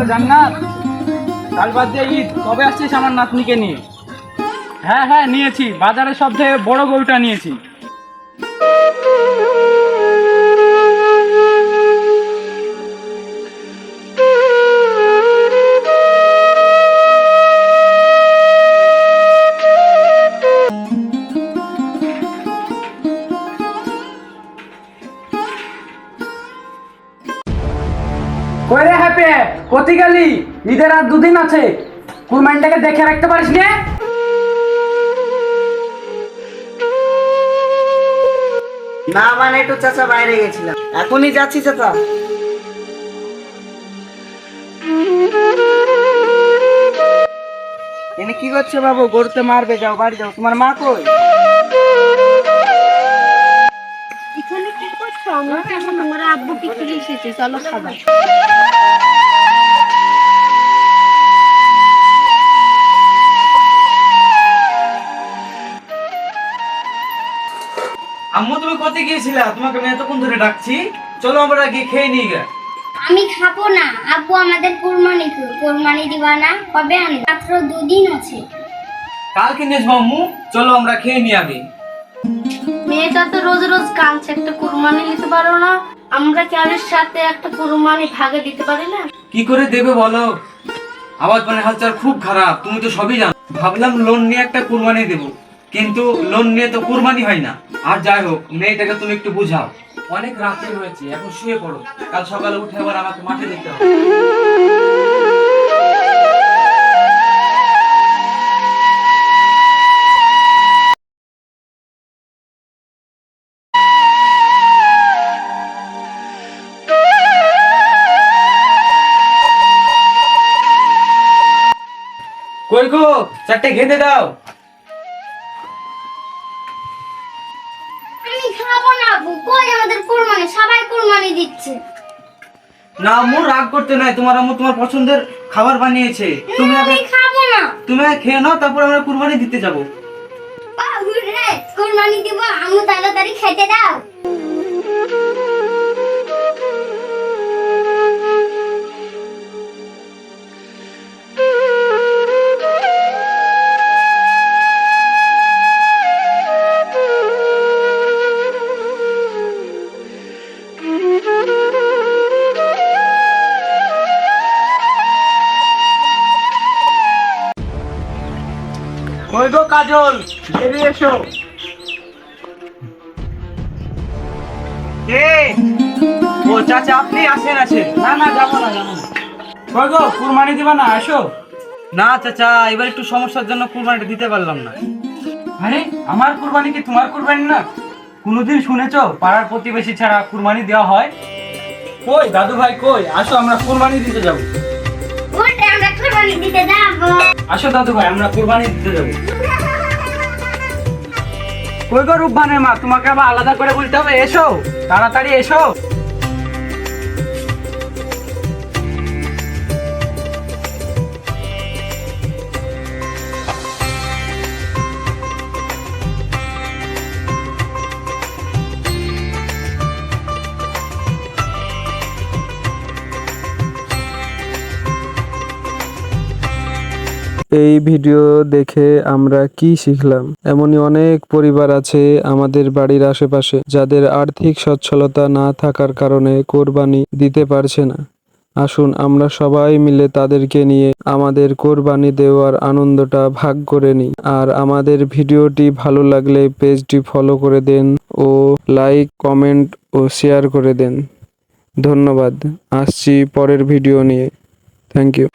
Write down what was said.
বলে জান্নাত, কাল বাদ দিয়ে ঈদ, কবে আসছিস আমার নাতনিকে নিয়ে? হ্যাঁ হ্যাঁ নিয়েছি, বাজারে সবচেয়ে বড় গরুটা নিয়েছি। কই রে হ্যাপি, কোথায় গেলি? ঈদের আর দুদিন আছে, কুরবানিটাকে দেখে রাখতে পারিস না? না মানে একটু চাচা বাইরে গেছিলাম, এখনই যাচ্ছি চাচা। এনে কি করছো বাবু? গরুতে মারবে, যাও বাড়ি যাও। তোমার মা কই? এখানে কি করছো? আমার আব্বু পিকনিক এসেছে, চলো খাবার। আম্মু তুমি কোথায় গিয়েছিলা? তোমাকে আমি এতক্ষণ ধরে ডাকছি, চলো আমরা গিয়ে খেয়ে নিই গে। আমি খাবো না, আব্বু আমাদের কুরবানি দিবা না? কবে আনবে? মাত্র দুদিন আছে। কালকে নিয়ে আসবো আম্মু, চলো আমরা খেয়ে নিই আগে। মেয়েটা তো রোজ রোজ কাঁদছে, একটা কুরবানি দিতে পারো না? আমরা কারের সাথে একটা কুরবানি ভাগে দিতে পারি না? কি করে দেবে বলো? আওয়াজ মানে হালচাল খুব খারাপ, তুমি তো সবই জানো। ভাবলাম লোন নিয়ে একটা কুরবানি দেবো, কিন্তু লোন নিয়ে তো কুরবানি হয় না। আর যাই হোক, মেয়েটাকে তুমি একটু বুঝাও। অনেক রাত্রি হয়েছে, এখন শুয়ে পড়ো, কাল সকালে উঠে আবার আমাকে মাঠে যেতে হবে। কই গো, চারটে ঘেঁটে দাও। আমি খাবো না আব্বু, কই আমাদের কুরবানি? সবাই কুরবানি দিচ্ছে। না আম্মু, রাগ করতে নাই, তোমার আম্মু তোমার পছন্দের খাবার বানিয়েছে, তুমি আগে আমি খাবো না। তুমি আগে খেয়ে নাও, তারপর আমরা কুরবানি দিতে যাব। বাবু রে, কুরবানি দিব, আম্মু তাড়াতাড়ি খেতে দাও। কই গো কাজল, বেরিয়ে এসো। কে? ও চাচা, আপনি আসেন আসেন। না না, যাবো না যাবো না। কই গো, কুরবানি দিবা না? আসো। না চাচা, এবার একটু সমস্যার জন্য কুরবানিটা দিতে পারলাম না। আরে আমার কুরবানি কি তোমার কুরবানি না? কোনোদিন শুনেছো পাড়ার প্রতিবেশী ছাড়া কুরবানি দেওয়া হয়? কই দাদু ভাই কই? আসো, আমরা কুরবানি দিতে যাব। ওটা আমরা কুরবানি দিতে যাবো। আসো দাদু ভাই, আমরা কুরবানি দিতে যাব। কই গো রূপবানের মা, তোমাকে আবার আলাদা করে বলতে হবে, এসো তাড়াতাড়ি এসো। এই ভিডিও দেখে আমরা কি শিখলাম? এমনই অনেক পরিবার আছে আমাদের বাড়ির আশেপাশে যাদের আর্থিক সচ্ছলতা না থাকার কারণে কোরবানি দিতে পারছে না। আসুন আমরা সবাই মিলে তাদেরকে নিয়ে আমাদের কোরবানি দেওয়ার আনন্দটা ভাগ করে নিই। আর আমাদের ভিডিওটি ভালো লাগলে পেজটি ফলো করে দেন ও লাইক, কমেন্ট ও শেয়ার করে দেন। ধন্যবাদ। আসছি পরের ভিডিও নিয়ে। Thank you.